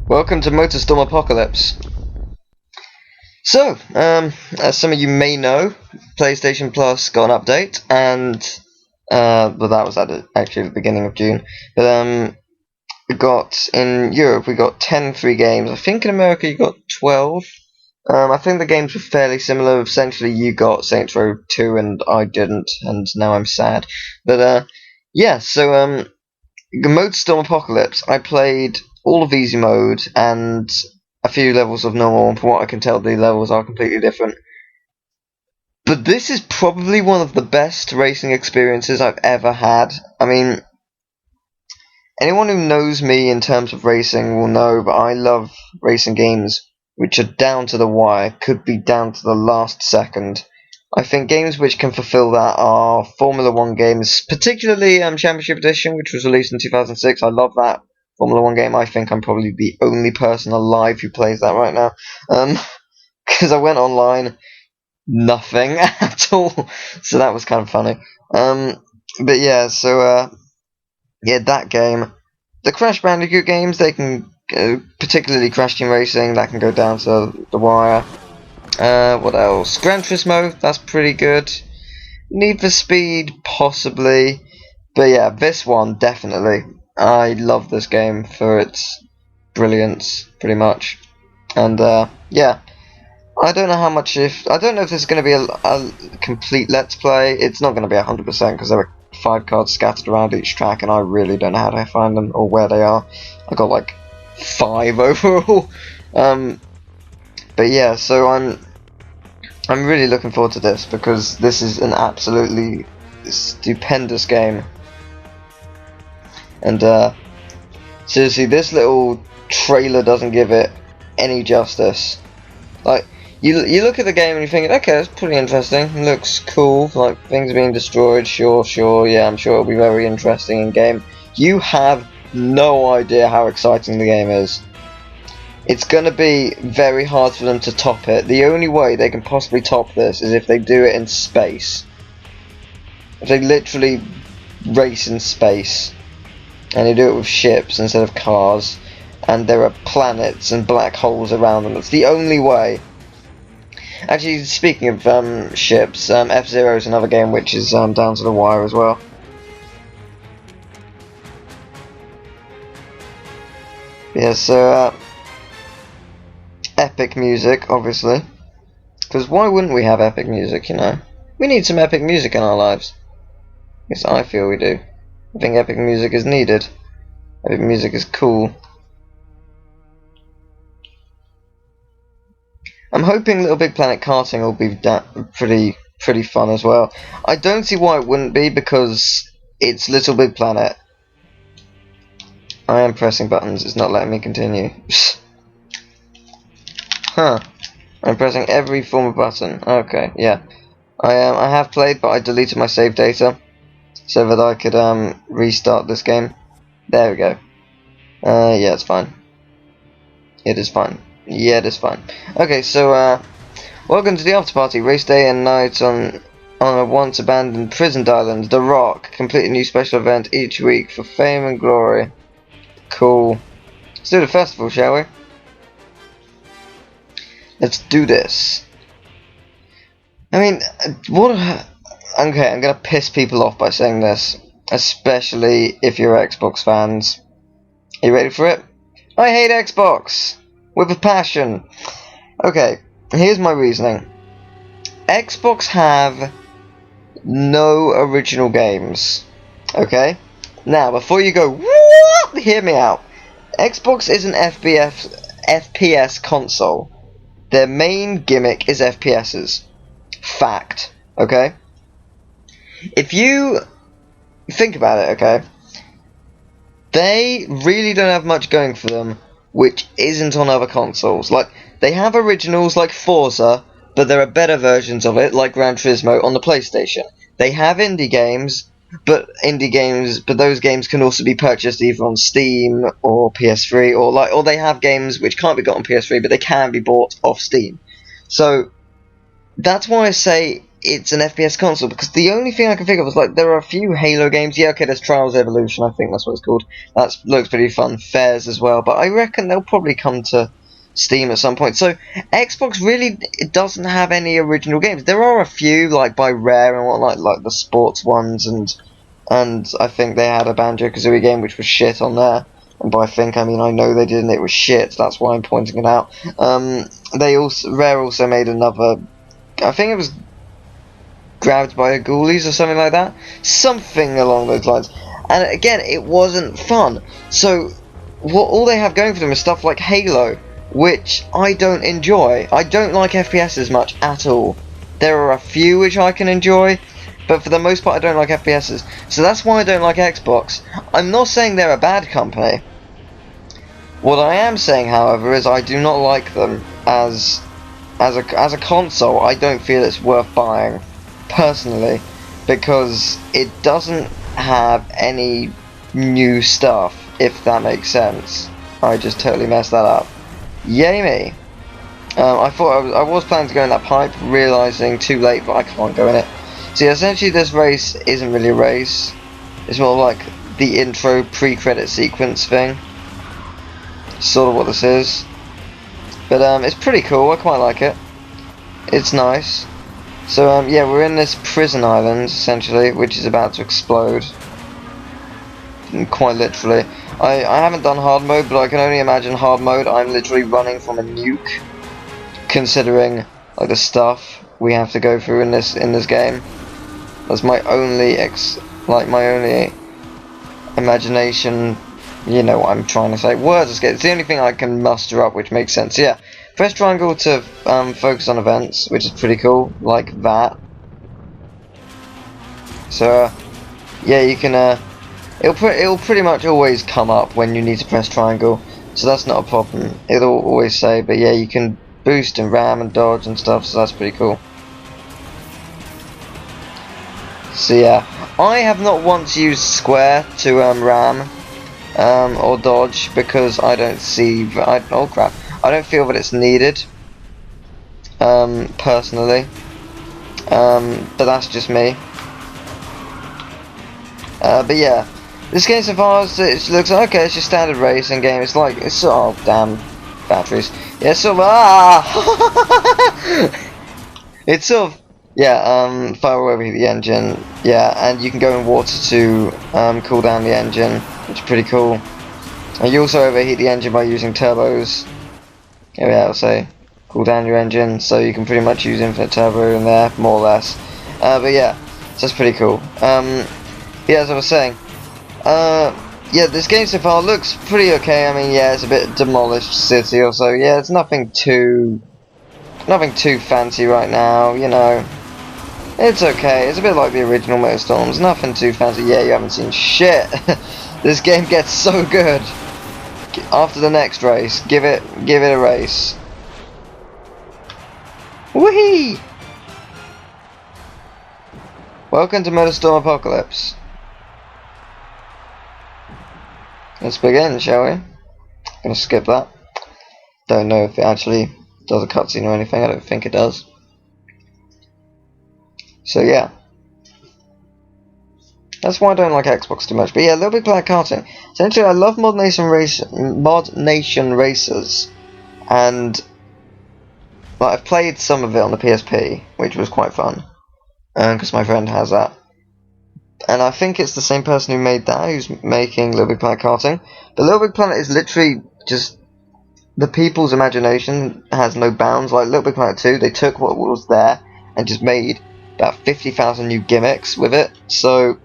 Welcome to Motorstorm Apocalypse. So, as some of you may know, PlayStation Plus got an update, and well, that was actually the beginning of June. But we got in Europe, we got 10 free games. I think in America you got 12. I think the games were fairly similar. Essentially, you got Saints Row 2, and I didn't, and now I'm sad. But yeah. So Motorstorm Apocalypse, I played all of easy mode and a few levels of normal, and from what I can tell, the levels are completely different. But this is probably one of the best racing experiences I've ever had. I mean, anyone who knows me in terms of racing will know that I love racing games which are down to the wire, could be down to the last second. I think games which can fulfill that are Formula 1 games, particularly Championship Edition, which was released in 2006. I love that Formula 1 game. I think I'm probably the only person alive who plays that right now. Because I went online, nothing at all. So that was kind of funny. But yeah, so yeah, that game. The Crash Bandicoot games, they can, particularly Crash Team Racing, that can go down to the wire. What else? Gran Turismo, that's pretty good. Need for Speed, possibly. But yeah, this one, definitely. I love this game for its brilliance, pretty much. And yeah, I don't know how much I don't know if this is going to be a complete Let's Play. It's not going to be 100% because there are 5 cards scattered around each track, and I really don't know how to find them or where they are. I got like 5 overall. But yeah, so I'm really looking forward to this because this is an absolutely stupendous game. And seriously, this little trailer doesn't give it any justice. Like, you look at the game and you think, okay, that's pretty interesting. It looks cool. Like, things are being destroyed. Sure. Yeah, I'm sure it'll be very interesting in game. You have no idea how exciting the game is. It's gonna be very hard for them to top it. The only way they can possibly top this is if they do it in space. If they literally race in space. And they do it with ships instead of cars. And there are planets and black holes around them. It's the only way. Actually, speaking of ships, F-Zero is another game which is down to the wire as well. Yeah, so epic music, obviously. Because why wouldn't we have epic music, you know? We need some epic music in our lives. Yes, I feel we do. I think epic music is needed. Epic music is cool. I'm hoping Little Big Planet karting will be pretty fun as well. I don't see why it wouldn't be because it's Little Big Planet. I am pressing buttons, it's not letting me continue. Huh. I'm pressing every form of button. Okay, yeah. I have played, but I deleted my save data so that I could restart this game. There we go. Yeah, it's fine. It is fine. Yeah, it is fine. Okay, so welcome to the after party. Race day and night on a once abandoned prisoned island, The Rock. Complete a new special event each week for fame and glory. Cool. Let's do the festival, shall we? Let's do this. I mean, okay, I'm gonna piss people off by saying this, especially if you're Xbox fans. Are you ready for it? I hate Xbox with a passion. Okay, here's my reasoning. Xbox have no original games. Okay? Now, before you go, what? Hear me out. Xbox is an FPS console. Their main gimmick is FPSs. Fact. Okay? If you think about it, okay? They really don't have much going for them, which isn't on other consoles. Like, they have originals like Forza, but there are better versions of it, like Gran Turismo, on the PlayStation. They have indie games, but those games can also be purchased either on Steam or PS3, or they have games which can't be got on PS3, but they can be bought off Steam. So that's why I say it's an FPS console, because the only thing I can think of is, like, there are a few Halo games. Yeah, okay, there's Trials Evolution, I think that's what it's called. That looks pretty fun. Fairs as well, but I reckon they'll probably come to Steam at some point. So Xbox really, it doesn't have any original games. There are a few, like by Rare and whatnot, like the sports ones, and I think they had a Banjo-Kazooie game which was shit on there. And by I think, I mean I know they did, and it was shit. That's why I'm pointing it out. Rare also made another. I think it was Grabbed by a Ghoulies or something like that. Something along those lines. And again, it wasn't fun. So, all they have going for them is stuff like Halo, which I don't enjoy. I don't like FPSs much at all. There are a few which I can enjoy, but for the most part I don't like FPSs. So that's why I don't like Xbox. I'm not saying they're a bad company. What I am saying, however, is I do not like them as a console. I don't feel it's worth buying, personally, because it doesn't have any new stuff, if that makes sense. I just totally messed that up. Yay me. I thought I was planning to go in that pipe, realising too late, but I can't go in it. So yeah, essentially this race isn't really a race. It's more like the intro pre-credit sequence thing. Sort of what this is. But it's pretty cool, I quite like it. It's nice. So yeah, we're in this prison island, essentially, which is about to explode. Quite literally. I haven't done hard mode, but I can only imagine hard mode. I'm literally running from a nuke, considering like the stuff we have to go through in this game. That's my only imagination. You know what I'm trying to say. Words escape. It's the only thing I can muster up which makes sense. Yeah. Press triangle to focus on events, which is pretty cool, like that. So yeah, you can. It'll pretty much always come up when you need to press triangle, so that's not a problem. It'll always say, but yeah, you can boost and ram and dodge and stuff, so that's pretty cool. So yeah, I have not once used square to ram or dodge, because I don't see. Oh crap! I don't feel that it's needed. Personally, but that's just me. But yeah. This game so far, it looks like, okay, it's your standard racing game. It's like, oh damn, batteries. Yeah, it's sort of, it's sort of, yeah, fire away with the engine, yeah, and you can go in water to cool down the engine, which is pretty cool. And you also overheat the engine by using turbos. Yeah, I'll say, cool down your engine, so you can pretty much use infinite turbo in there, more or less. But yeah, so that's pretty cool. Yeah, as I was saying. Yeah, this game so far looks pretty okay. I mean, yeah, it's a bit demolished city or so. Yeah, it's nothing too fancy right now, you know. It's okay. It's a bit like the original Motorstorms. Nothing too fancy. Yeah, you haven't seen shit. This game gets so good. After the next race, give it a race. Whee! Welcome to Motorstorm Apocalypse. Let's begin, shall we? Gonna skip that. Don't know if it actually does a cutscene or anything. I don't think it does. So yeah, that's why I don't like Xbox too much. But yeah, Little Big Planet karting. Essentially, I love Mod Nation Racers, and like, I've played some of it on the PSP, which was quite fun, because my friend has that. And I think it's the same person who made that, who's making Little Big Planet karting. But Little Big Planet is literally just, the people's imagination has no bounds. Like Little Big Planet 2, they took what was there and just made about 50,000 new gimmicks with it. So,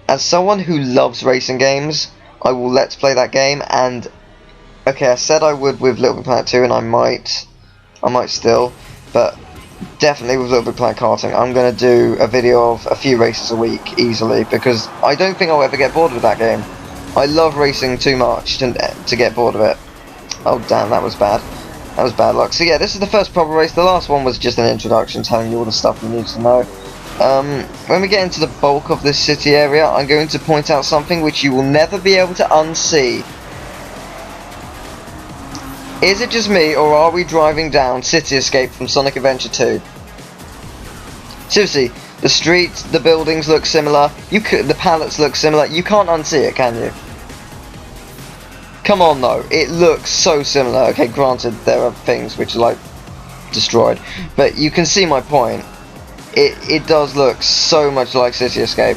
as someone who loves racing games, I will let's play that game. And okay, I said I would with Little Big Planet 2, and I might still, but definitely with Little Big Planet karting, I'm going to do a video of a few races a week, easily, because I don't think I'll ever get bored with that game. I love racing too much to get bored of it. Oh damn, that was bad. That was bad luck. So yeah, this is the first proper race. The last one was just an introduction telling you all the stuff you need to know. When we get into the bulk of this city area, I'm going to point out something which you will never be able to unsee. Is it just me, or are we driving down City Escape from Sonic Adventure 2? Seriously, the streets, the buildings look similar. The pallets look similar. You can't unsee it, can you? Come on, though. It looks so similar. Okay, granted, there are things which are like destroyed, but you can see my point. It does look so much like City Escape.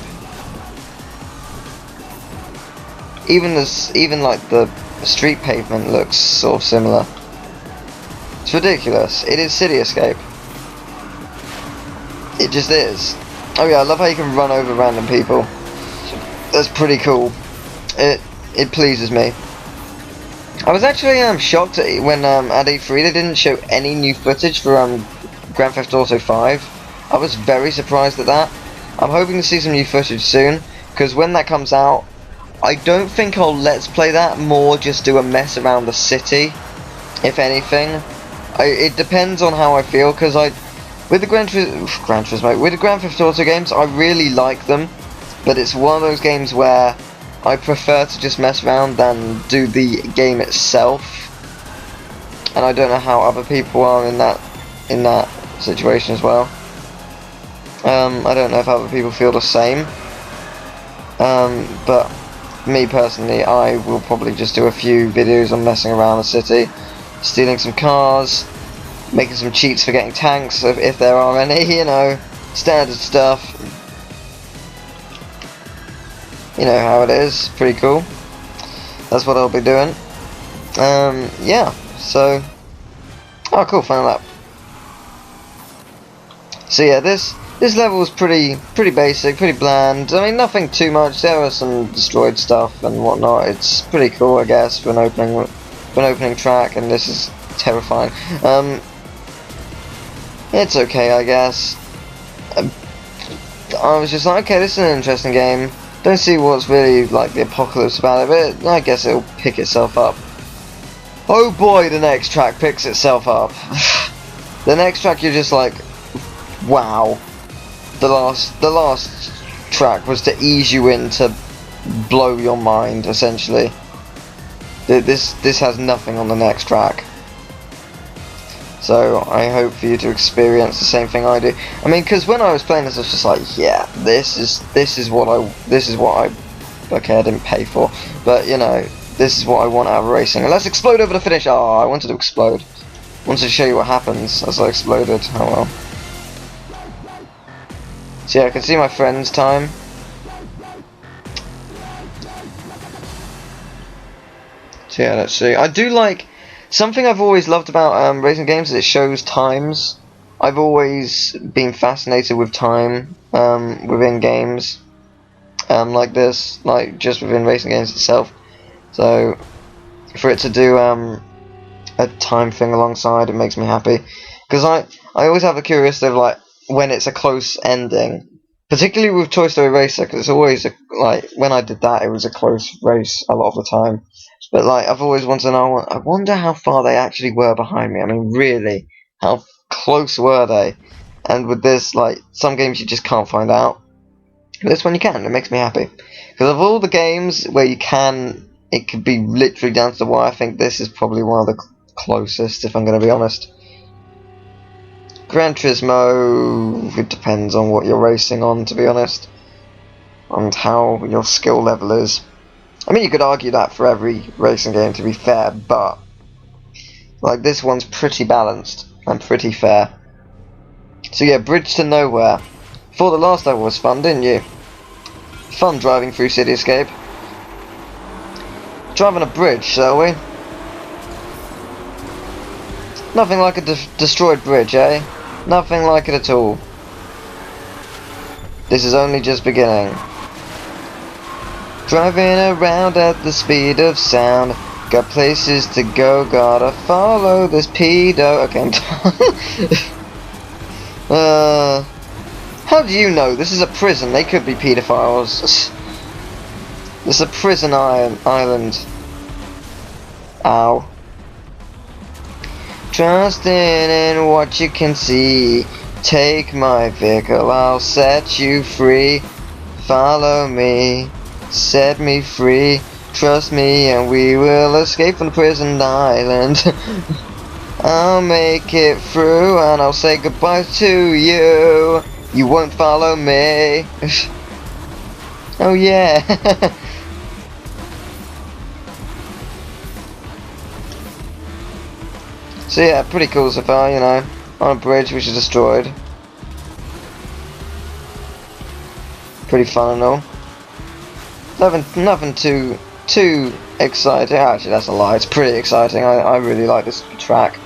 Even like the street pavement looks sort of similar. It's ridiculous. It is City Escape. It just is. Oh yeah, I love how you can run over random people. That's pretty cool. It pleases me. I was actually shocked when at E3 they didn't show any new footage for Grand Theft Auto 5. I was very surprised at that. I'm hoping to see some new footage soon, because when that comes out, I don't think I'll let's play that, more just do a mess around the city, if anything. It depends on how I feel, because with the Grand Theft Auto games, I really like them, but it's one of those games where I prefer to just mess around than do the game itself, and I don't know how other people are in that situation as well. I don't know if other people feel the same, but me personally, I will probably just do a few videos on messing around the city, stealing some cars, making some cheats for getting tanks if there are any, you know, standard stuff. You know how it is, pretty cool. That's what I'll be doing. Yeah, so, oh cool, final lap. So yeah, this level is pretty basic, pretty bland. I mean, nothing too much. There are some destroyed stuff and whatnot. It's pretty cool, I guess, for an opening track, and this is terrifying. It's okay, I guess. I was just like, okay, this is an interesting game. Don't see what's really like the apocalypse about it, but I guess it'll pick itself up. Oh boy, the next track picks itself up. The next track, you're just like, wow. The last track was to ease you in, to blow your mind, essentially. This has nothing on the next track. So I hope for you to experience the same thing I do. I mean, because when I was playing this, I was just like, yeah, this is what I okay, I didn't pay for, but you know, this is what I want out of racing. And let's explode over the finish. Oh, I wanted to explode. I wanted to show you what happens as I exploded. Oh well. So yeah, I can see my friend's time. So yeah, let's see. I do like, something I've always loved about racing games is it shows times. I've always been fascinated with time within games like this, like just within racing games itself. So for it to do a time thing alongside, it makes me happy, because I always have the curiosity of like when it's a close ending, particularly with Toy Story Racer, because it's always like when I did that, it was a close race a lot of the time. But like I've always wanted to know, I wonder how far they actually were behind me. I mean, really, how close were they? And with this, like some games you just can't find out. But this one you can. It makes me happy, because of all the games where you can, it could be literally down to the wire. I think this is probably one of the closest, if I'm going to be honest. Gran Turismo, it depends on what you're racing on, to be honest, and how your skill level is. I mean, you could argue that for every racing game, to be fair, but like this one's pretty balanced and pretty fair. So yeah, Bridge to Nowhere. Thought the last level was fun, didn't you? Fun driving through City Escape. Driving a bridge, shall we? Nothing like a destroyed bridge, eh? Nothing like it at all. This is only just beginning. Driving around at the speed of sound. Got places to go, gotta follow this pedo. Okay, I'm done. How do you know? This is a prison. They could be pedophiles. This is a prison island. Ow. Trusting in what you can see. Take my vehicle, I'll set you free. Follow me, set me free. Trust me and we will escape from the prison island. I'll make it through and I'll say goodbye to you. You won't follow me. Oh yeah. So yeah, pretty cool so far, you know. On a bridge which is destroyed. Pretty fun and all. Nothing too exciting. Actually, that's a lie. It's pretty exciting. I really like this track.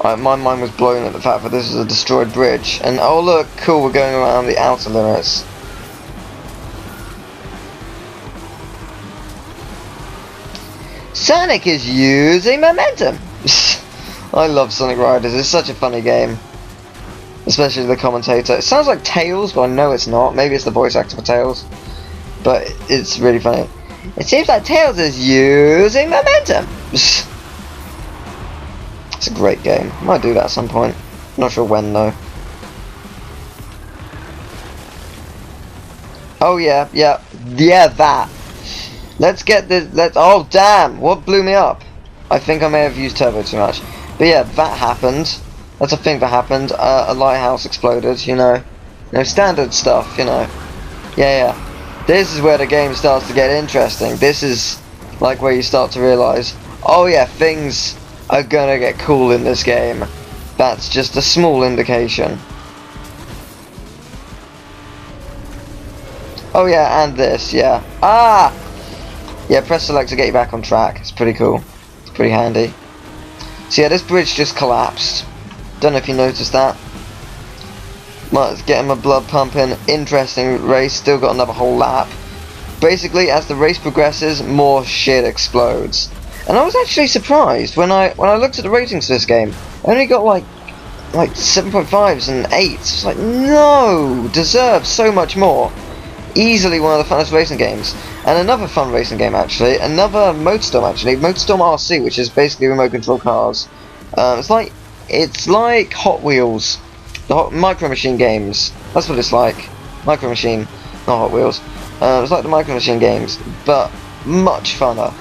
My mind was blown at the fact that this is a destroyed bridge. And oh look, cool, we're going around the outer limits. Sonic is using momentum. I love Sonic Riders. It's such a funny game. Especially the commentator. It sounds like Tails, but I know it's not. Maybe it's the voice actor for Tails. But it's really funny. It seems like Tails is using momentum. It's a great game. Might do that at some point. Not sure when though. Oh yeah, that. Let's get this. Oh damn! What blew me up? I think I may have used turbo too much. But yeah, that happened. That's a thing that happened. A lighthouse exploded. You know, standard stuff. You know. Yeah. This is where the game starts to get interesting. This is like where you start to realise, oh yeah, things are gonna get cool in this game. That's just a small indication. Oh yeah, and this, yeah. Ah! Yeah, press select to get you back on track. It's pretty cool. It's pretty handy. So yeah, this bridge just collapsed. Don't know if you noticed that. It's getting my blood pumping. Interesting race. Still got another whole lap. Basically, as the race progresses, more shit explodes. And I was actually surprised when I looked at the ratings for this game. I only got like 7.5s and 8s. It's like, no, deserves so much more. Easily one of the funnest racing games. And another fun racing game actually. Another Motorstorm actually. Motorstorm RC, which is basically remote control cars. It's like Hot Wheels. The Micro Machine games. That's what it's like. Micro Machine, not Hot Wheels. It's like the Micro Machine games, but much funner.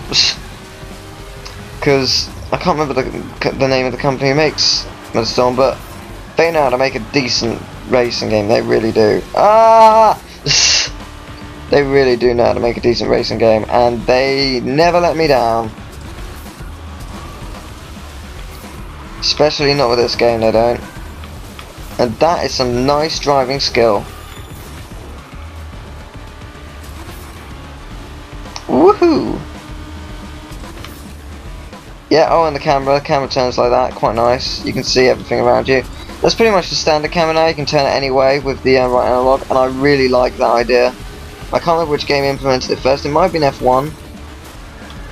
Because I can't remember the name of the company who makes Motorstorm, but they know how to make a decent racing game. They really do. Ah! They really do know how to make a decent racing game, and they never let me down. Especially not with this game, they don't. And that is some nice driving skill. Woohoo! Yeah, oh, and the camera turns like that, quite nice. You can see everything around you. That's pretty much the standard camera now. You can turn it any way with the right analog, and I really like that idea. I can't remember which game implemented it first. It might have been F1,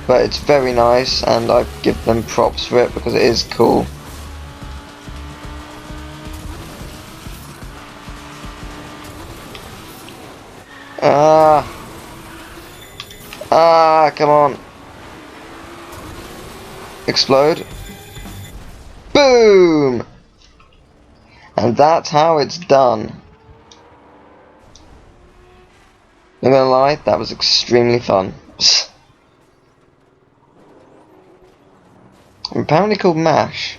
but it's very nice, and I give them props for it because it is cool. Come on. Explode. Boom! And that's how it's done. Not gonna lie, that was extremely fun. I'm apparently called MASH.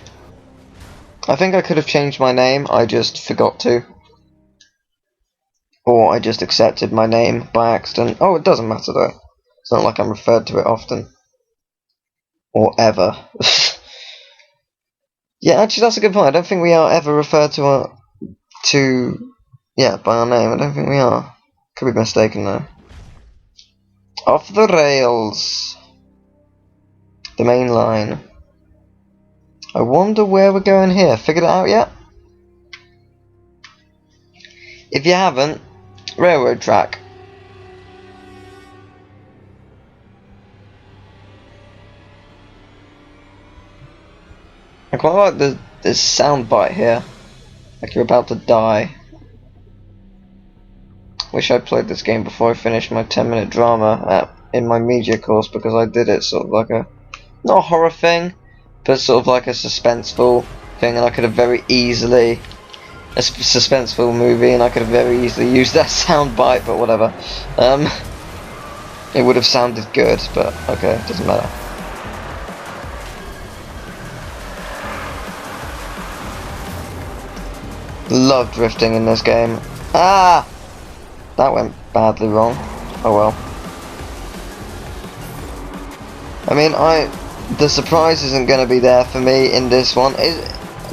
I think I could have changed my name, I just forgot to. Or I just accepted my name by accident. Oh, it doesn't matter though. It's not like I'm referred to it often. Or ever. Yeah, actually that's a good point. I don't think we are ever referred to by our name. I don't think we are. Could be mistaken though. Off the rails. The main line. I wonder where we're going here. Figured it out yet? If you haven't, railroad track. I quite like this sound bite here. Like you're about to die. Wish I played this game before I finished my 10-minute drama in my media course, because I did it sort of like a, not a horror thing, but sort of like a suspenseful thing, and I could have very easily, a suspenseful movie, and I could have very easily used that sound bite, but whatever. It would have sounded good, but okay, it doesn't matter. love drifting in this game. Ah! That went badly wrong. Oh well. I mean, the surprise isn't going to be there for me in this one,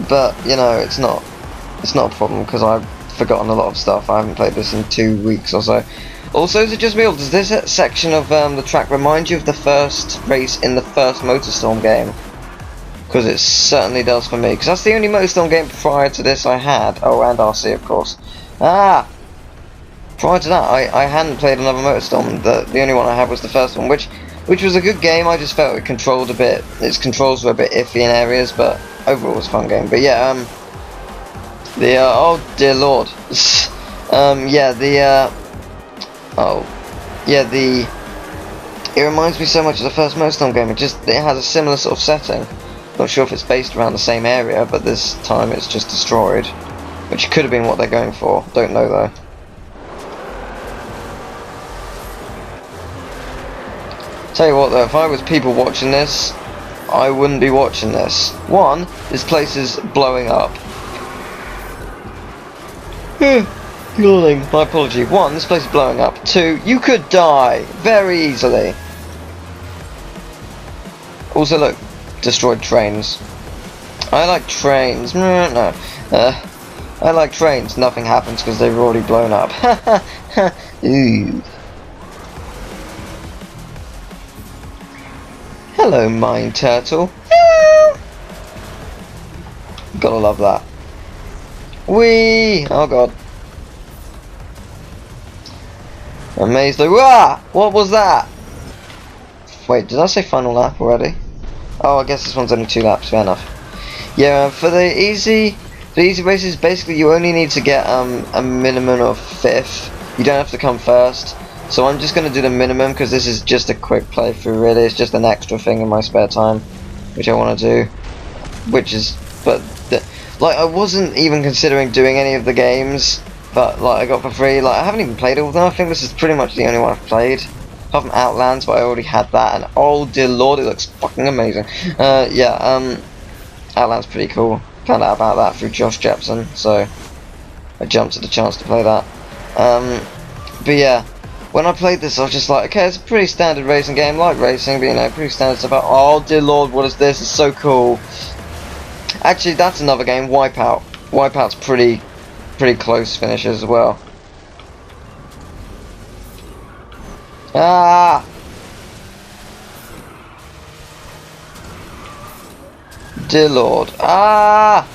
but you know, it's not a problem because I've forgotten a lot of stuff. I haven't played this in 2 weeks or so. Also, is it just me, or does this section of the track remind you of the first race in the first Motorstorm game? Because it certainly does for me, because that's the only Motorstorm game prior to this I had. Oh, and RC, of course. Ah! Prior to that, I hadn't played another Motorstorm. The only one I had was the first one, which was a good game. I just felt it controlled a bit. Its controls were a bit iffy in areas, but overall it was a fun game. But yeah, oh dear lord. It reminds me so much of the first Motorstorm game. It has a similar sort of setting. Not sure if it's based around the same area, but this time it's just destroyed, which could have been what they're going for. Don't know though. Tell you what though, if I was people watching this, I wouldn't be watching this. One, this place is blowing up. Yawning, my apology. One, this place is blowing up. Two, you could die very easily. Also look, destroyed trains. I like trains. No. I like trains. Nothing happens because they've already blown up. Ooh. Hello, mine turtle. Hello. Gotta love that. Whee! Oh god. Amazing. Ah! What was that? Wait, did I say final lap already? Oh, I guess this one's only 2 laps. Fair enough. Yeah, for the easy races, basically you only need to get a minimum of 5th. You don't have to come first. So I'm just gonna do the minimum because this is just a quick playthrough. Really, it's just an extra thing in my spare time, which I want to do. Like I wasn't even considering doing any of the games, but like I got for free. Like I haven't even played all of them. I think this is pretty much the only one I've played, apart from Outlands, but I already had that. And oh dear lord, it looks fucking amazing. Outland's pretty cool. Found out about that through Josh Jepson, so I jumped at the chance to play that. But yeah, when I played this, I was just like, okay, it's a pretty standard racing game, like racing, but you know, pretty standard stuff. Oh dear lord, what is this? It's so cool. Actually, that's another game, Wipeout. Wipeout's pretty close finishes as well. Ah! Dear lord. Ah!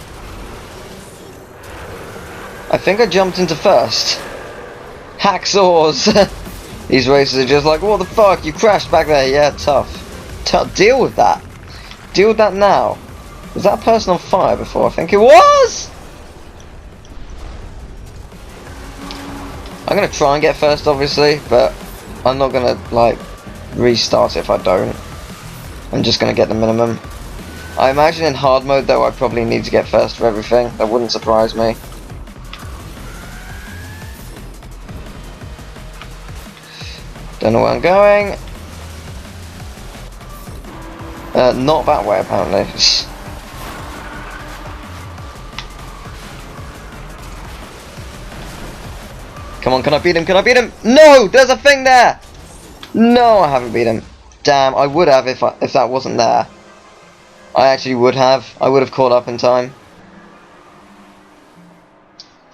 I think I jumped into first. Hacksaws! These racers are just like, what the fuck, you crashed back there. Yeah, tough. Deal with that. Deal with that now. Was that person on fire before? I think it was! I'm gonna try and get first, obviously, but I'm not gonna, like, restart it if I don't. I'm just gonna get the minimum. I imagine in hard mode, though, I probably need to get first for everything. That wouldn't surprise me. Don't know where I'm going. Not that way, apparently. Come on, can I beat him? Can I beat him? No! There's a thing there! No, I haven't beat him. Damn, I would have if that wasn't there. I actually would have. I would have caught up in time.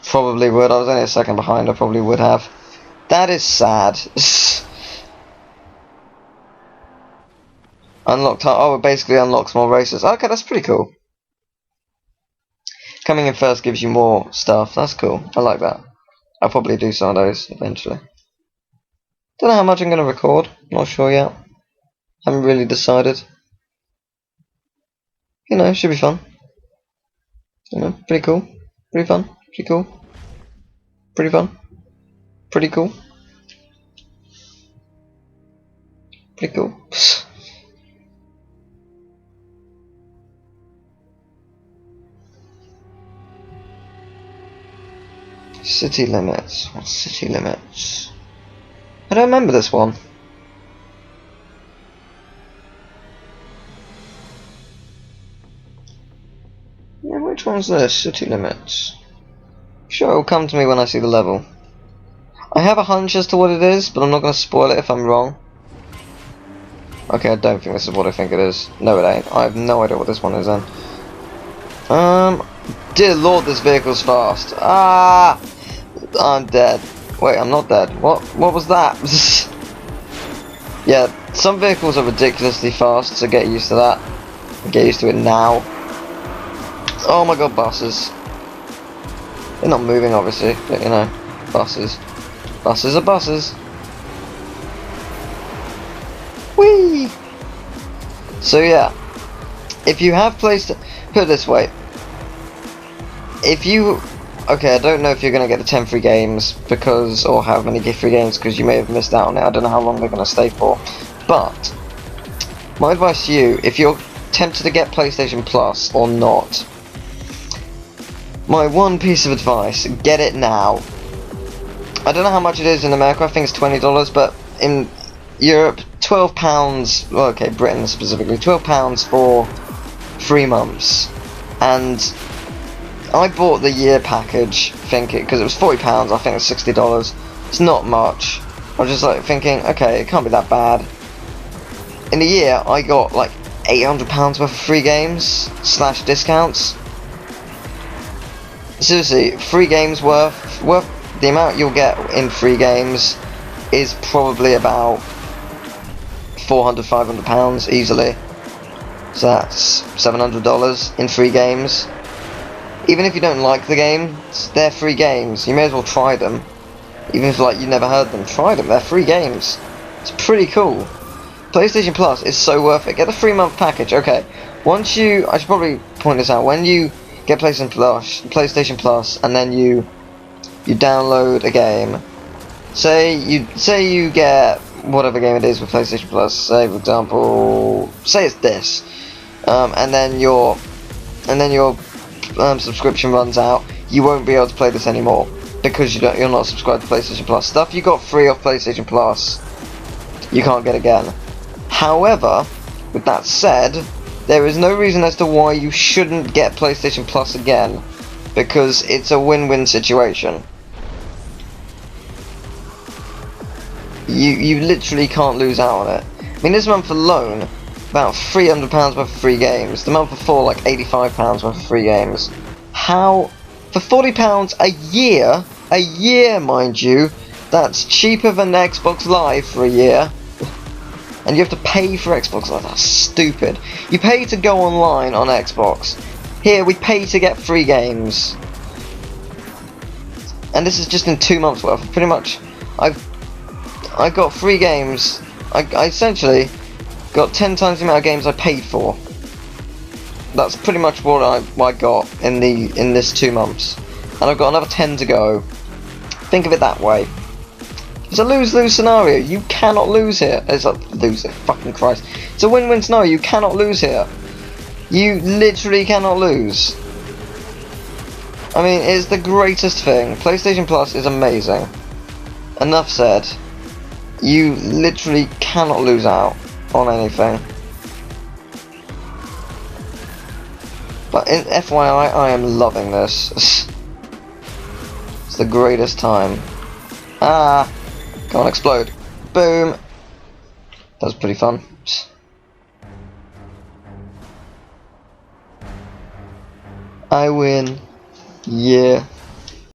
Probably would. I was only a second behind. I probably would have. That is sad. Unlocked. Oh, it basically unlocks more races. Okay, that's pretty cool. Coming in first gives you more stuff. That's cool. I like that. I'll probably do some of those eventually. Don't know how much I'm going to record. Not sure yet. Haven't really decided. You know, should be fun. You know, pretty cool. Pretty fun. Pretty cool. Pretty fun. Pretty cool. Pretty cool. City limits. What's city limits? I don't remember this one. Yeah, which one's this? City limits. sure it'll come to me when I see the level. I have a hunch as to what it is, but I'm not going to spoil it if I'm wrong. Okay, I don't think this is what I think it is. No, it ain't. I have no idea what this one is then. Dear Lord, this vehicle's fast. Ah! I'm dead. Wait, I'm not dead. What was that? Yeah, some vehicles are ridiculously fast, so get used to that. Get used to it now. Oh my god, buses. They're not moving, obviously, but you know, buses. Buses are buses. Whee! So yeah, if you have placed, put it this way, if you, okay, I don't know if you're going to get the 10 free games because, or how many free games, because you may have missed out on it. I don't know how long they're going to stay for, but my advice to you, if you're tempted to get PlayStation Plus or not, my one piece of advice, get it now. I don't know how much it is in America, I think it's $20, but in Europe, £12, well, okay, Britain specifically, £12 for 3 months, and I bought the year package thinking, because it was £40, I think it's $60, it's not much. I was just like thinking, okay, it can't be that bad. In a year, I got like £800 worth of free games / discounts. Seriously, free games worth the amount you'll get in free games is probably about £400, £500 easily. So that's $700 in free games. Even if you don't like the games, they're free games. You may as well try them. Even if like you never heard them, try them. They're free games. It's pretty cool. PlayStation Plus is so worth it. Get the 3-month package. Okay, once you, I should probably point this out. When you get PlayStation Plus, and then you download a game. Say you get whatever game it is with PlayStation Plus. Say for example, say it's this, and then your subscription runs out. You won't be able to play this anymore because you're not subscribed to PlayStation Plus. Stuff you got free off PlayStation Plus, you can't get again. However, with that said, there is no reason as to why you shouldn't get PlayStation Plus again, because it's a win-win situation. You literally can't lose out on it. I mean, this month alone, about £300 worth of free games. The month before, like £85 worth of free games. How, for £40 a year, mind you, that's cheaper than Xbox Live for a year. And you have to pay for Xbox Live. That's stupid. You pay to go online on Xbox. Here, we pay to get free games. And this is just in 2 months worth. Pretty much, I got free games. I essentially got 10 times the amount of games I paid for. That's pretty much what I got in this 2 months. And I've got another 10 to go. Think of it that way. It's a lose-lose scenario. You cannot lose here. It's like, lose it, fucking Christ. It's a win-win scenario. You cannot lose here. You literally cannot lose. I mean, it's the greatest thing. PlayStation Plus is amazing. Enough said. You literally cannot lose out on anything. But in FYI, I am loving this. It's the greatest time. Ah! Can't explode. Boom! That was pretty fun. I win. Yeah.